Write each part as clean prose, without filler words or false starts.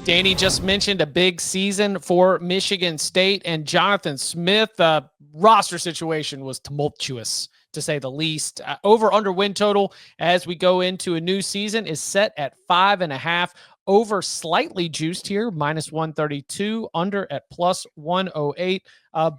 Danny just mentioned a big season for Michigan State, and Jonathan Smith. Roster situation was tumultuous, to say the least. Over/under win total as we go into a new season is set at 5.5. Over slightly juiced here, -132. Under at +108.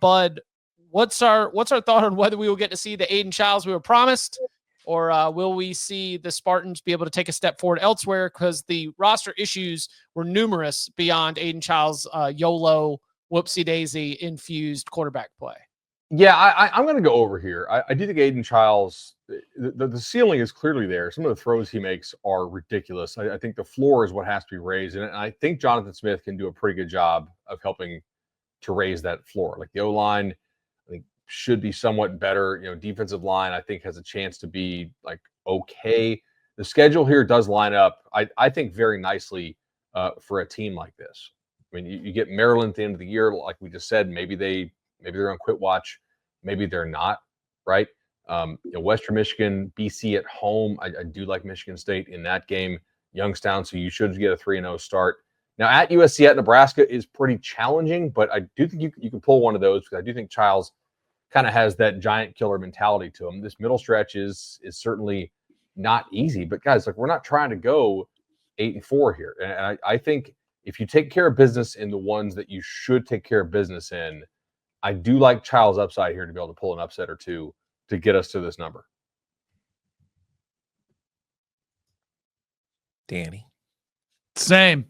Bud, what's our thought on whether we will get to see the Aiden Childs we were promised? Or will we see the Spartans be able to take a step forward elsewhere? Because the roster issues were numerous beyond Aiden Childs' YOLO, whoopsie-daisy infused quarterback play. Yeah, I'm going to go over here. I do think Aiden Childs, the ceiling is clearly there. Some of the throws he makes are ridiculous. I think the floor is what has to be raised. And I think Jonathan Smith can do a pretty good job of helping to raise that floor. Like the O-line, I think, should be somewhat better. Defensive line, I think, has a chance to be like okay. The schedule here does line up, I think, very nicely for a team like this. I mean, you get Maryland at the end of the year, like we just said. Maybe they're on quit watch, maybe they're not, right? Western Michigan, BC at home. I do like Michigan State in that game. Youngstown, so you should get a 3-0 start. Now at USC, at Nebraska is pretty challenging, but I do think you can pull one of those, because I do think Childs kind of has that giant killer mentality to him. This middle stretch is certainly not easy, but guys, like, we're not trying to go 8-4 here. And I think if you take care of business in the ones that you should take care of business in, I do like Childs' upside here to be able to pull an upset or two to get us to this number. Danny. Same.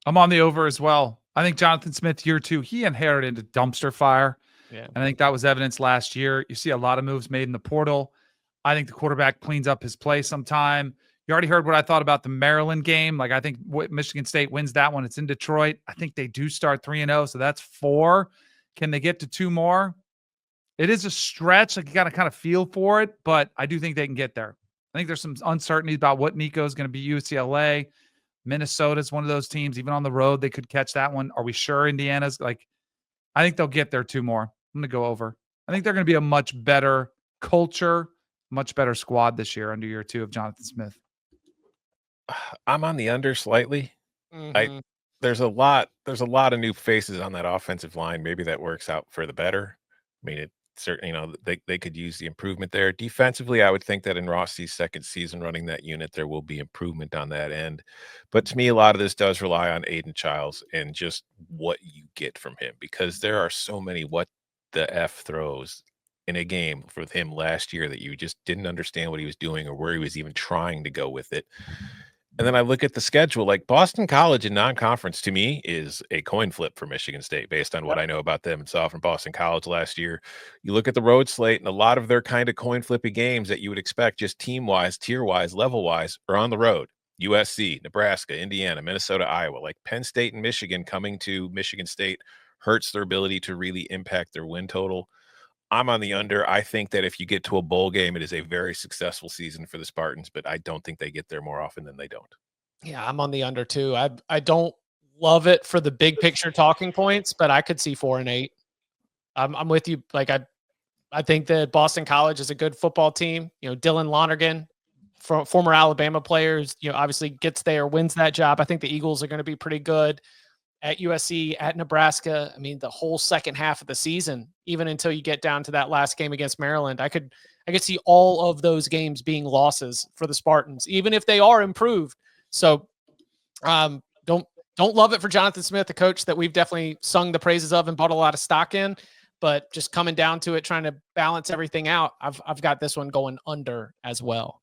I'm on the over as well. I think Jonathan Smith, year 2, he inherited a dumpster fire. Yeah. And I think that was evidence last year. You see a lot of moves made in the portal. I think the quarterback cleans up his play sometime. You already heard what I thought about the Maryland game. Like, I think Michigan State wins that one. It's in Detroit. I think they do start 3-0, so that's 4. Can they get to 2 more? It is a stretch. Like, you got to kind of feel for it, but I do think they can get there. I think there's some uncertainty about what Nico is going to be. UCLA, Minnesota is one of those teams. Even on the road, they could catch that one. Are we sure Indiana's like? I think they'll get there 2 more. I'm going to go over. I think they're going to be a much better culture, much better squad this year under year 2 of Jonathan Smith. I'm on the under slightly. Mm-hmm. There's a lot of new faces on that offensive line. Maybe that works out for the better. I mean, it certainly, they could use the improvement there. Defensively, I would think that in Rossi's second season running that unit, there will be improvement on that end. But to me, a lot of this does rely on Aiden Childs and just what you get from him, because there are so many what the F throws in a game with him last year that you just didn't understand what he was doing or where he was even trying to go with it. And then I look at the schedule, like Boston College in non-conference to me is a coin flip for Michigan State based on what I know about them and saw from Boston College last year. You look at the road slate, and a lot of their kind of coin flippy games that you would expect just team-wise, tier-wise, level-wise are on the road. USC, Nebraska, Indiana, Minnesota, Iowa. Like Penn State and Michigan coming to Michigan State hurts their ability to really impact their win total. I'm on the under. I think that if you get to a bowl game, it is a very successful season for the Spartans, but I don't think they get there more often than they don't. Yeah, I'm on the under too. I don't love it for the big picture talking points, but I could see 4-8. I'm with you. Like, I think that Boston College is a good football team. Dylan Lonergan, former Alabama players, obviously gets there, wins that job. I think the Eagles are going to be pretty good at USC, at Nebraska. I mean, the whole second half of the season, even until you get down to that last game against Maryland, I could see all of those games being losses for the Spartans, even if they are improved. So don't love it for Jonathan Smith, the coach that we've definitely sung the praises of and bought a lot of stock in, but just coming down to it, trying to balance everything out. I've got this one going under as well.